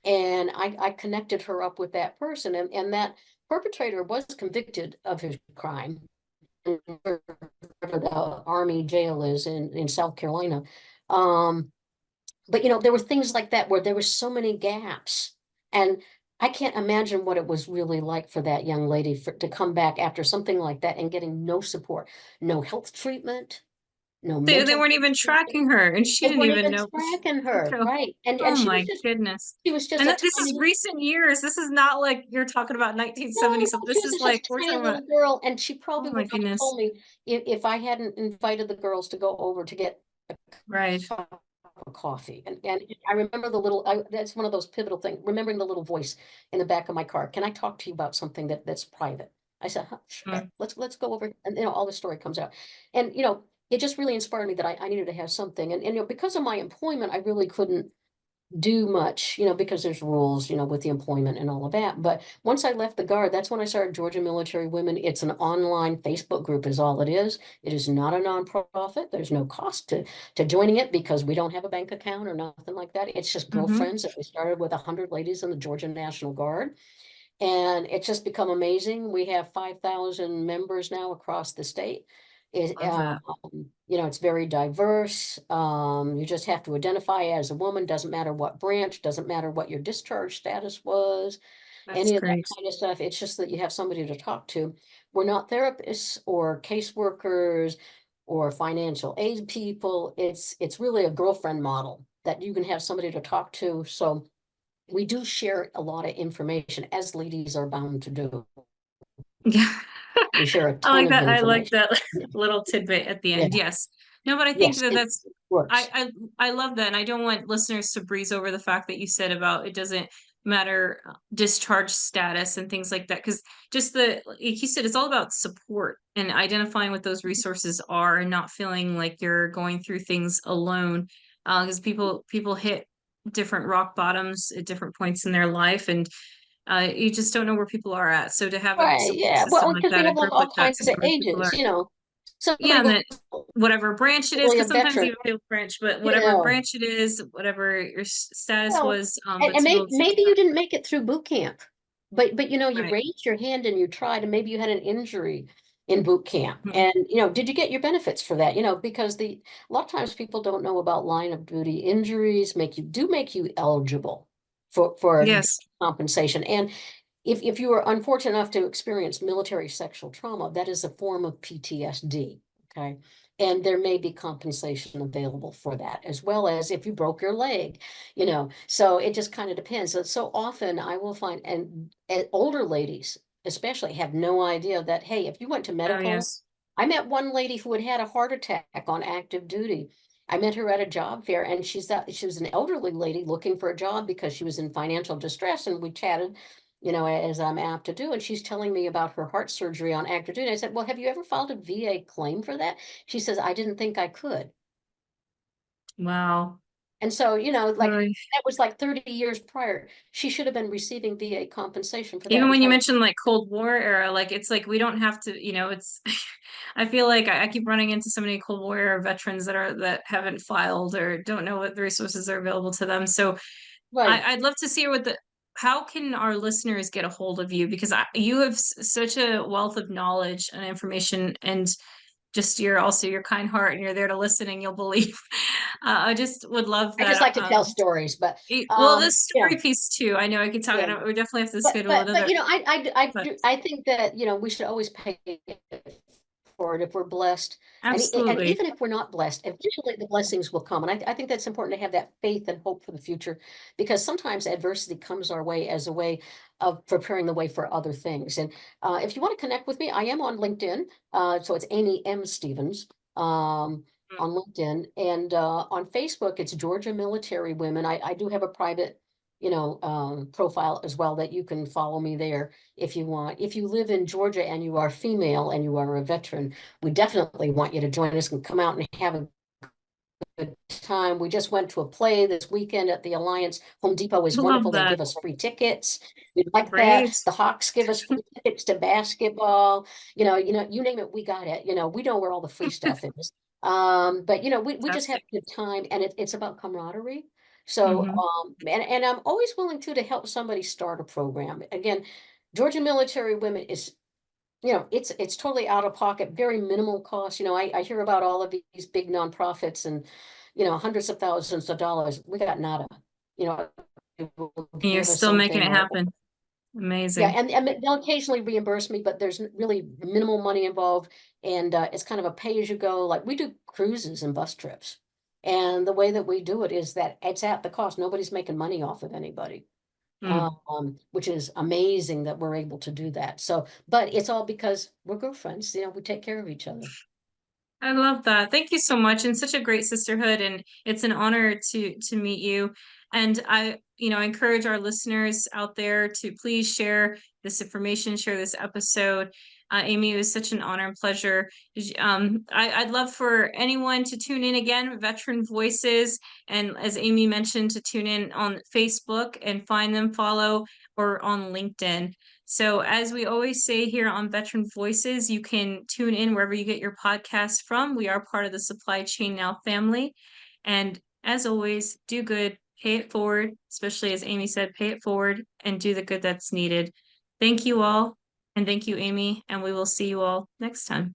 And I connected her up with that person. And that perpetrator was convicted of his crime, wherever the Army jail is in South Carolina. But there were things like that where there were so many gaps. And I can't imagine what it was really like for that young lady to come back after something like that and getting no support, no health treatment, no They mental weren't even health treatment. tracking her, and she They didn't weren't even even know. tracking her, So, right? And oh and my goodness. she was just And a that this is tiny, recent years. This is not like you're talking about no, 1970 no, something. she This was is just like a we're tiny talking about, little girl, and she oh probably my would not have goodness. told me if I hadn't invited the girls to go over to get Right. cup of coffee. And I remember that's one of those pivotal things, remembering the little voice in the back of my car. Can I talk to you about something that's private? I said, huh, sure, Mm. let's go over. And all the story comes out. And it just really inspired me that I needed to have something. And because of my employment, I really couldn't do much, because there's rules, with the employment and all of that. But once I left the Guard, that's when I started Georgia Military Women. It's an online Facebook group is all it is. It is not a nonprofit. There's no cost to joining it because we don't have a bank account or nothing like that. It's just Hmm. girlfriends that we started with 100 ladies in the Georgia National Guard. And it's just become amazing. We have 5,000 members now across the state. It, Love that. it's very diverse. You just have to identify as a woman, doesn't matter what branch, doesn't matter what your discharge status was, That's any of that great. kind of stuff. It's just that you have somebody to talk to. We're not therapists or caseworkers or financial aid people. It's really a girlfriend model that you can have somebody to talk to. So we do share a lot of information as ladies are bound to do. Yeah. We share a I ton like of that. I like information. that little tidbit at the Yeah, end. Yes. No, but I think yes, that it that's works. I love that. And I don't want listeners to breeze over the fact that you said about it doesn't matter discharge status and things like that. Because just like you said, it's all about support and identifying what those resources are and not feeling like you're going through things alone. Because people hit different rock bottoms at different points in their life, and you just don't know where people are at. So to have a Right, support yeah. Well, system like because we that, a have like group all like that to kinds of know where people ages, are. Yeah, somebody and who's that whatever branch it is, really a because sometimes veteran, you feel branch, but you whatever know, branch it is, whatever your status well, was, and, but and to be may, able to maybe you didn't make it through boot camp, but you right. raised your hand and you tried, and maybe you had an injury in boot camp, Mhm. and did you get your benefits for that? Because a lot of times people don't know about line of duty injuries make you eligible for Yes. compensation, and if you are unfortunate enough to experience military sexual trauma, that is a form of PTSD. Okay. And there may be compensation available for that, as well as if you broke your leg, So it just kind of depends. So often I will find, and older ladies especially have no idea that, hey, if you went to Oh, medical, yes. I met one lady who had had a heart attack on active duty. I met her at a job fair, and she was an elderly lady looking for a job because she was in financial distress, and we chatted, as I'm apt to do. And she's telling me about her heart surgery on active duty. I said, well, have you ever filed a VA claim for that? She says, I didn't think I could. Wow. And so, like Really. that was like 30 years prior. She should have been receiving VA compensation for that Even when you entire. mentioned like Cold War era, like it's like we don't have to, it's I feel like I keep running into so many Cold War era veterans that haven't filed or don't know what the resources are available to them. So Right. I'd love to see what how can our listeners get a hold of you? Because you have such a wealth of knowledge and information, and just your kind heart, and you're there to listen, and you'll believe. I just would love I just that. like to tell stories, but Well, this yeah, story piece too. I know I could talk. yeah. We definitely have to But schedule but but another. But I think that we should always pay for it if we're blessed, and absolutely, even if we're not blessed, eventually the blessings will come. And I think that's important to have that faith and hope for the future, because sometimes adversity comes our way as a way of preparing the way for other things. And if you want to connect with me, I am on LinkedIn. So it's Amy M. Stevens. On LinkedIn, and on Facebook, it's Georgia Military Women. I do have a private profile as well that you can follow me there if you want. If you live in Georgia and you are female and you are a veteran, we definitely want you to join us and come out and have a good time. We just went to a play this weekend at the Alliance. Home Depot is I love wonderful. They that. give us free tickets. We like that. Great. The Hawks give us free tickets to basketball. You name it, we got it. We know where all the free stuff is. But we just have Fantastic. a good time, and it's about camaraderie. So, Hmm. and I'm always willing to help somebody start a program. Again, Georgia Military Women is, it's totally out of pocket, very minimal cost. I hear about all of these big nonprofits and, hundreds of thousands of dollars. We got nada. You know, it will And you're give us still making something, it or happen. yeah, Amazing. and they'll occasionally reimburse me, but there's really minimal money involved, and it's kind of a pay as you go. Like we do cruises and bus trips, and the way that we do it is that it's at the cost. Nobody's making money off of anybody, Mm. which is amazing that we're able to do that. So, but it's all because we're girlfriends. We take care of each other. I love that. Thank you so much. And such a great sisterhood. And it's an honor to meet you. And I encourage our listeners out there to please share this information, share this episode. Amy, it was such an honor and pleasure. I'd love for anyone to tune in again, Veteran Voices, and as Amy mentioned, to tune in on Facebook and find them, follow, or on LinkedIn. So as we always say here on Veteran Voices, you can tune in wherever you get your podcasts from. We are part of the Supply Chain Now family. And as always, do good, pay it forward, especially as Amy said, pay it forward and do the good that's needed. Thank you all. And thank you, Amy. And we will see you all next time.